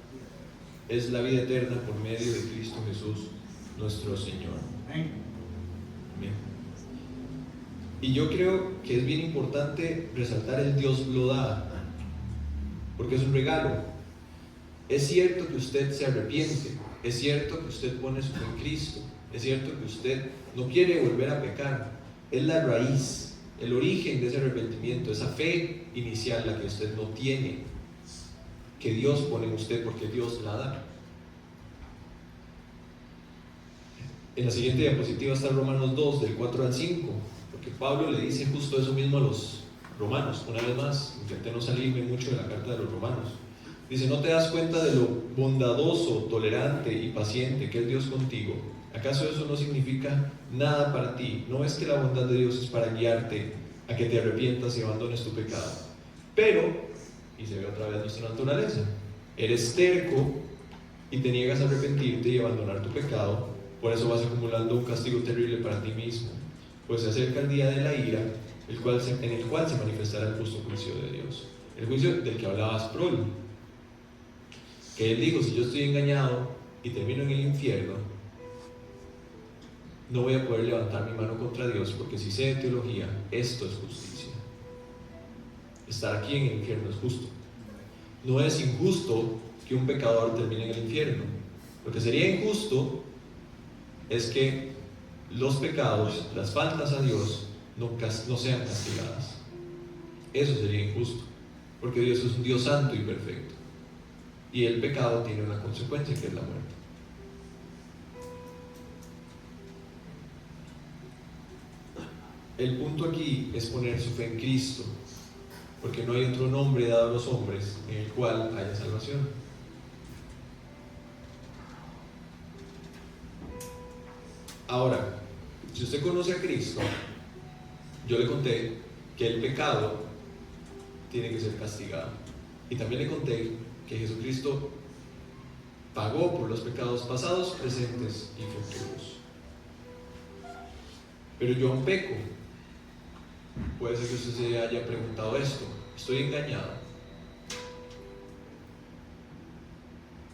es la vida eterna por medio de Cristo Jesús, nuestro Señor. Bien. Y yo creo que es bien importante resaltar el Dios lo da, porque es un regalo. Es cierto que usted se arrepiente, es cierto que usted pone su fe en Cristo, es cierto que usted no quiere volver a pecar. Es la raíz, el origen de ese arrepentimiento, esa fe inicial, la que usted no tiene, que Dios pone en usted porque Dios la da. En la siguiente diapositiva está Romanos 2, del 4 al 5, porque Pablo le dice justo eso mismo a los romanos. Una vez más, intenté no salirme mucho de la carta de los romanos. Dice, ¿no te das cuenta de lo bondadoso, tolerante y paciente que es Dios contigo? ¿Acaso eso no significa nada para ti? ¿No ves que la bondad de Dios es para guiarte a que te arrepientas y abandones tu pecado? Pero, y se ve otra vez nuestra naturaleza, eres terco y te niegas a arrepentirte y abandonar tu pecado, por eso vas acumulando un castigo terrible para ti mismo, pues se acerca el día de la ira, en el cual se manifestará el justo juicio de Dios. El juicio del que hablaba Sproul, que él dijo, si yo estoy engañado y termino en el infierno, no voy a poder levantar mi mano contra Dios, porque si sé de teología, esto es justicia. Estar aquí en el infierno es justo. No es injusto que un pecador termine en el infierno. Lo que sería injusto es que los pecados, las faltas a Dios, no sean castigadas. Eso sería injusto, porque Dios es un Dios santo y perfecto. Y el pecado tiene una consecuencia, que es la muerte. El punto aquí es poner su fe en Cristo, porque no hay otro nombre dado a los hombres en el cual haya salvación. Ahora, si usted conoce a Cristo, yo le conté que el pecado tiene que ser castigado. Y también le conté que Jesucristo pagó por los pecados pasados, presentes y futuros. Pero yo aún peco. Puede ser que usted se haya preguntado esto. Estoy engañado.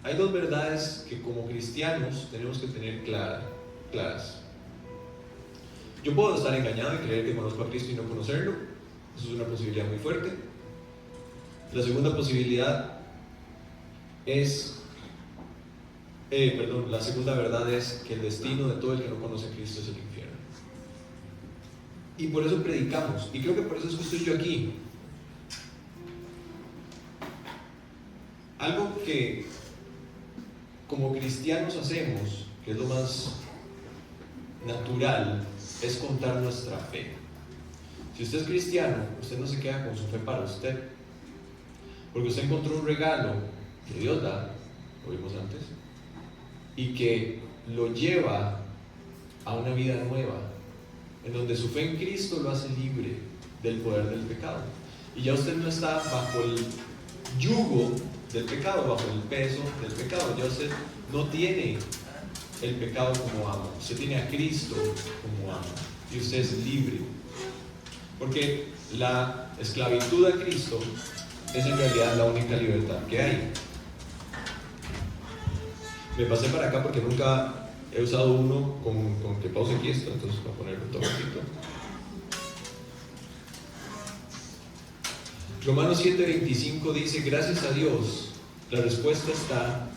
Hay dos verdades que como cristianos tenemos que tener claras. Yo puedo estar engañado y creer que conozco a Cristo y no conocerlo. Eso es una posibilidad muy fuerte. La segunda posibilidad es, la segunda verdad es que el destino de todo el que no conoce a Cristo es el infierno. Y por eso predicamos, y creo que por eso es que estoy yo aquí. Algo que como cristianos hacemos, que es lo más natural, es contar nuestra fe. Si usted es cristiano, usted no se queda con su fe para usted, porque usted encontró un regalo que Dios da, lo vimos antes, y que lo lleva a una vida nueva, en donde su fe en Cristo lo hace libre del poder del pecado. Y ya usted no está bajo el yugo del pecado, bajo el peso del pecado. Ya usted no tiene el pecado como amo, usted tiene a Cristo como amo, y usted es libre. Porque la esclavitud a Cristo es en realidad la única libertad que hay. Me pasé para acá porque nunca he usado uno con que pause aquí esto, entonces voy a ponerlo todo poquito. Romanos 7:25 dice, gracias a Dios, la respuesta está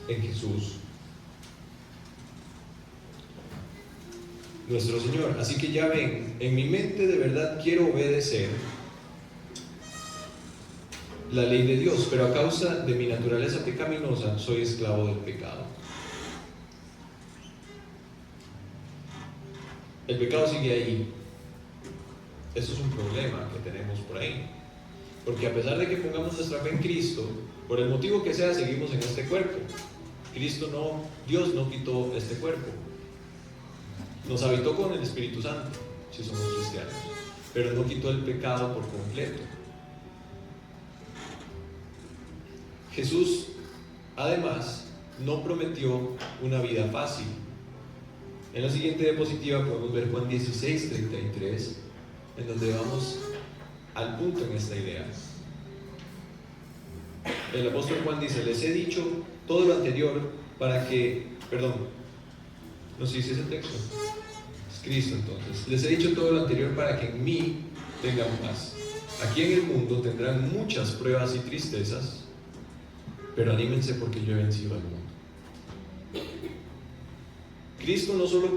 en Jesús, nuestro Señor. Así que ya ven, en mi mente de verdad quiero obedecer la ley de Dios, pero a causa de mi naturaleza pecaminosa soy esclavo del pecado. El pecado sigue ahí. Eso es un problema que tenemos por ahí. Porque a pesar de que pongamos nuestra fe en Cristo, por el motivo que sea, seguimos en este cuerpo. Dios no quitó este cuerpo. Nos habitó con el Espíritu Santo, si somos cristianos, pero no quitó el pecado por completo. Jesús, además, no prometió una vida fácil. En la siguiente diapositiva podemos ver Juan 16:33, en donde vamos al punto en esta idea. El apóstol Juan dice: les he dicho todo lo anterior para que, no sé si es el texto, es Cristo entonces. Les he dicho todo lo anterior para que en mí tengan paz. Aquí en el mundo tendrán muchas pruebas y tristezas, pero anímense porque yo he vencido al mundo. Cristo no solo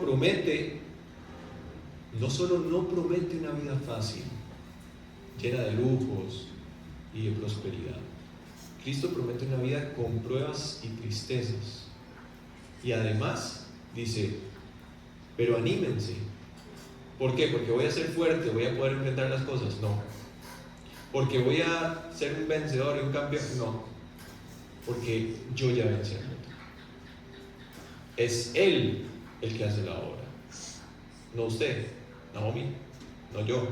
no promete una vida fácil, llena de lujos y de prosperidad. Cristo promete una vida con pruebas y tristezas. Y además dice, pero anímense. ¿Por qué? Porque voy a ser fuerte, voy a poder enfrentar las cosas. No. Porque voy a ser un vencedor y un campeón. No. Porque yo ya vencí al mundo. Es Él el que hace la obra, no usted, Naomi, no yo.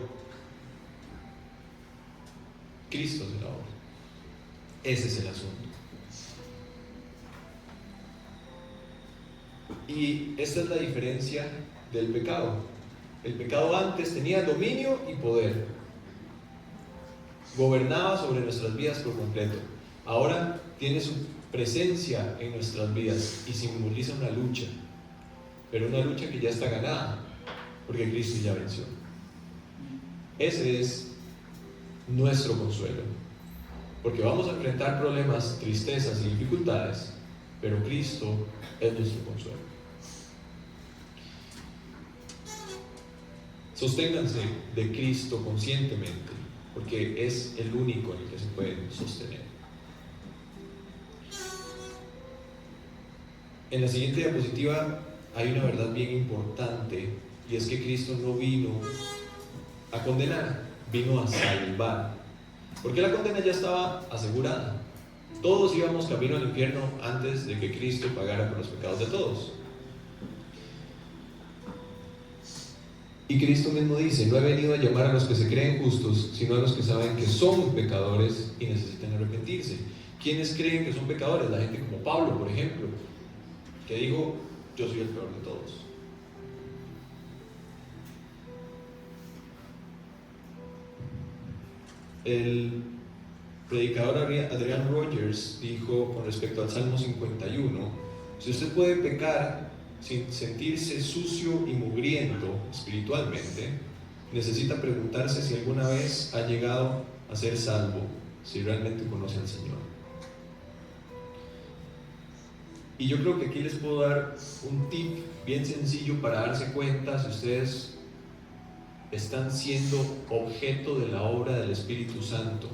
Cristo hace la obra. Ese es el asunto. Y esta es la diferencia del pecado. El pecado antes tenía dominio y poder, gobernaba sobre nuestras vidas por completo. Ahora tiene su presencia en nuestras vidas y simboliza una lucha, pero una lucha que ya está ganada, porque Cristo ya venció. Ese es nuestro consuelo, porque vamos a enfrentar problemas, tristezas y dificultades, pero Cristo es nuestro consuelo. Sosténganse de Cristo conscientemente, porque es el único en el que se pueden sostener. En la siguiente diapositiva hay una verdad bien importante, y es que Cristo no vino a condenar, vino a salvar. Porque la condena ya estaba asegurada. Todos íbamos camino al infierno antes de que Cristo pagara por los pecados de todos. Y Cristo mismo dice: no he venido a llamar a los que se creen justos, sino a los que saben que son pecadores y necesitan arrepentirse. ¿Quiénes creen que son pecadores? La gente como Pablo, por ejemplo, que dijo: yo soy el peor de todos. El predicador Adrian Rogers dijo con respecto al Salmo 51: si usted puede pecar sin sentirse sucio y mugriento espiritualmente, necesita preguntarse si alguna vez ha llegado a ser salvo, si realmente conoce al Señor. Y yo creo que aquí les puedo dar un tip bien sencillo para darse cuenta si ustedes están siendo objeto de la obra del Espíritu Santo.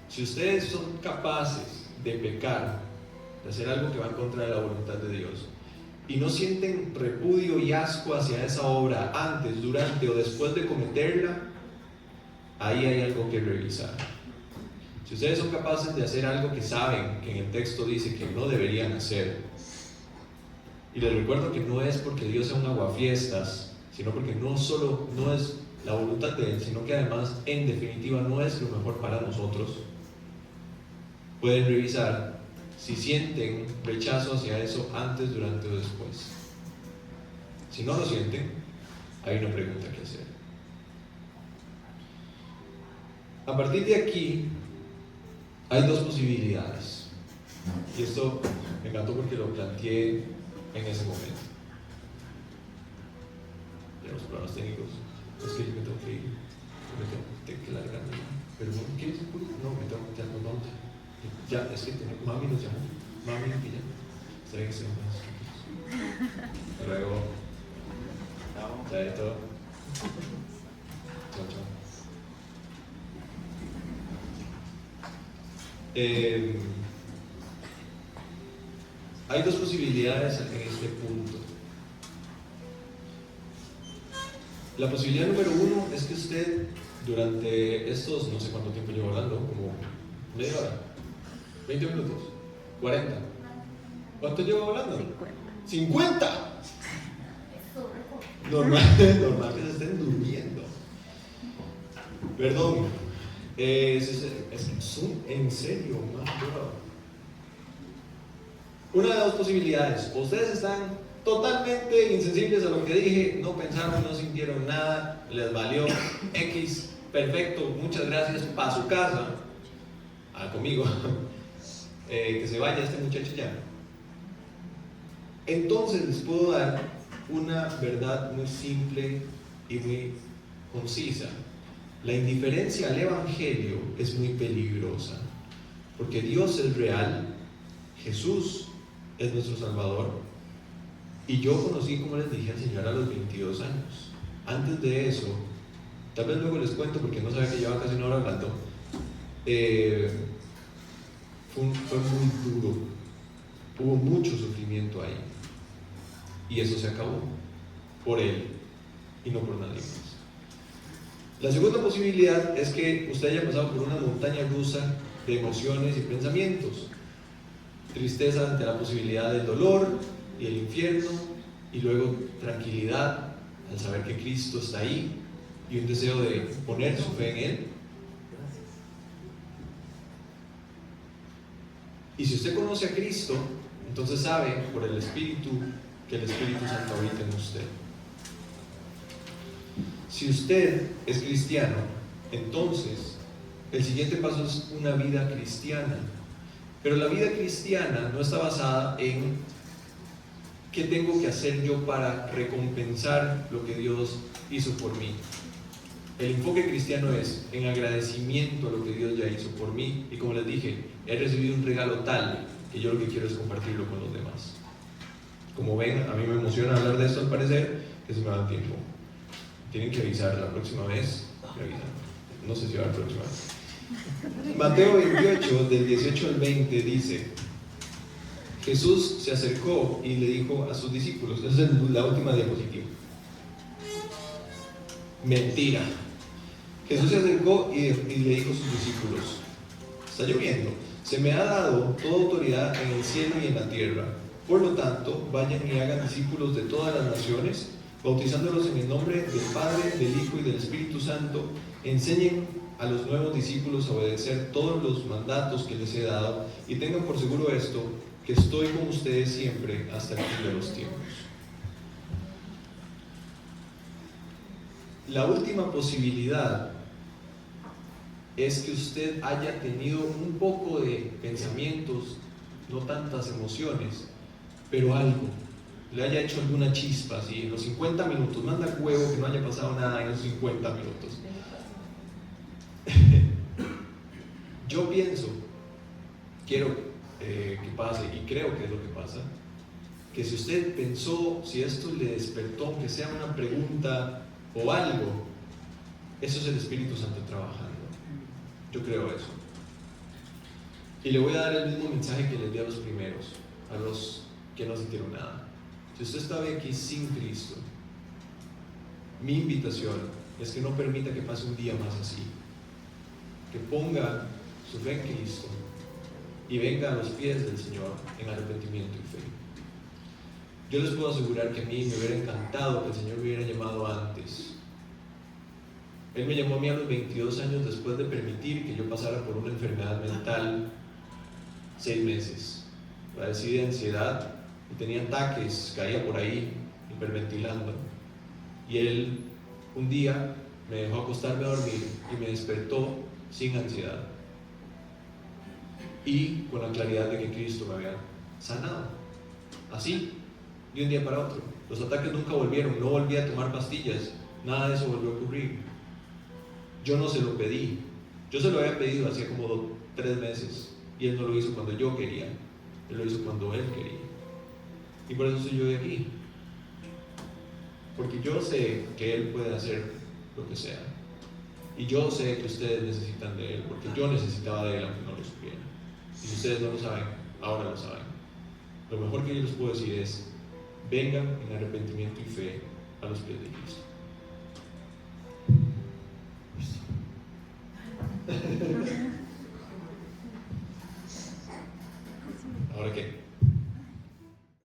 Si ustedes son capaces de pecar, de hacer algo que va en contra de la voluntad de Dios, y no sienten repudio y asco hacia esa obra antes, durante o después de cometerla, ahí hay algo que revisar. Si ustedes son capaces de hacer algo que saben que en el texto dice que no deberían hacer, y les recuerdo que no es porque Dios sea un aguafiestas, sino porque no solo no es la voluntad de Él, sino que además en definitiva no es lo mejor para nosotros, pueden revisar si sienten rechazo hacia eso antes, durante o después. Si no lo sienten, hay una pregunta que hacer. A partir de aquí hay dos posibilidades, y esto me encantó porque lo planteé en ese momento. Ya los problemas técnicos, es que yo me tengo que ir, me tengo que largar, pero ¿quieres ir? No, me tengo que quedar con onda. Ya, es que mami nos llamó. Mami, pilla. Está bien, estoy en paz. Hasta luego. Chaito. Chao, chao. Hay dos posibilidades en este punto. La posibilidad número uno es que usted durante estos, no sé cuánto tiempo llevo hablando, como media hora, 20 minutos, 40. ¿Cuánto llevo hablando? 50. Normal que se estén durmiendo. Perdón. Son en serio, man, bro. Una de dos posibilidades: ustedes están totalmente insensibles a lo que dije, no pensaron, no sintieron nada, les valió X, perfecto, muchas gracias, para su casa, conmigo, que se vaya este muchacho ya. Entonces les puedo dar una verdad muy simple y muy concisa. La indiferencia al Evangelio es muy peligrosa, porque Dios es real, Jesús es nuestro Salvador, y yo conocí, como les dije, al Señor a los 22 años. Antes de eso, tal vez luego les cuento porque no sabía que llevaba casi una hora hablando, fue muy duro, hubo mucho sufrimiento ahí, y eso se acabó por Él y no por nadie más. La segunda posibilidad es que usted haya pasado por una montaña rusa de emociones y pensamientos. Tristeza ante la posibilidad del dolor y el infierno, y luego tranquilidad al saber que Cristo está ahí y un deseo de poner su fe en Él. Y si usted conoce a Cristo, entonces sabe por el Espíritu que el Espíritu Santo habita en usted. Si usted es cristiano, entonces el siguiente paso es una vida cristiana. Pero la vida cristiana no está basada en qué tengo que hacer yo para recompensar lo que Dios hizo por mí. El enfoque cristiano es en agradecimiento a lo que Dios ya hizo por mí, y como les dije, he recibido un regalo tal que yo lo que quiero es compartirlo con los demás. Como ven, a mí me emociona hablar de esto al parecer, que se me da tiempo. Tienen que avisar la próxima vez, me avisan. No sé si va la próxima vez. Mateo 28, del 18 al 20 dice: Jesús se acercó y le dijo a sus discípulos, esa es la última diapositiva. Mentira. Jesús se acercó y le dijo a sus discípulos: está lloviendo, se me ha dado toda autoridad en el cielo y en la tierra. Por lo tanto, vayan y hagan discípulos de todas las naciones, bautizándolos en el nombre del Padre, del Hijo y del Espíritu Santo. Enseñen a los nuevos discípulos a obedecer todos los mandatos que les he dado, y tengan por seguro esto, que estoy con ustedes siempre hasta el fin de los tiempos. La última posibilidad es que usted haya tenido un poco de pensamientos, no tantas emociones, pero algo, le haya hecho alguna chispa, así en los 50 minutos, manda huevo que no haya pasado nada en esos 50 minutos. Yo pienso, quiero que pase, y creo que es lo que pasa, que si usted pensó, si esto le despertó, aunque sea una pregunta o algo, eso es el Espíritu Santo trabajando. Yo creo eso. Y le voy a dar el mismo mensaje que les di a los primeros, a los que no sintieron nada. Si usted está aquí sin Cristo, mi invitación es que no permita que pase un día más así, que ponga su fe en Cristo y venga a los pies del Señor en arrepentimiento y fe. Yo les puedo asegurar que a mí me hubiera encantado que el Señor me hubiera llamado antes. Él me llamó a mí a los 22 años después de permitir que yo pasara por una enfermedad mental 6 meses. Padecí de ansiedad y tenía ataques, caía por ahí hiperventilando. Y Él un día me dejó acostarme a dormir y me despertó sin ansiedad y con la claridad de que Cristo me había sanado. Así, de un día para otro. Los ataques nunca volvieron, no volví a tomar pastillas, nada de eso volvió a ocurrir. Yo no se lo pedí, yo se lo había pedido hacía como 3 meses y Él no lo hizo cuando yo quería. Él lo hizo cuando Él quería. Y por eso soy yo de aquí. Porque yo sé que Él puede hacer lo que sea. Y yo sé que ustedes necesitan de Él, porque yo necesitaba de Él aunque no lo supiera. Y si ustedes no lo saben, ahora lo saben. Lo mejor que yo les puedo decir es, vengan en arrepentimiento y fe a los pies de Cristo. Listo. ¿Ahora qué?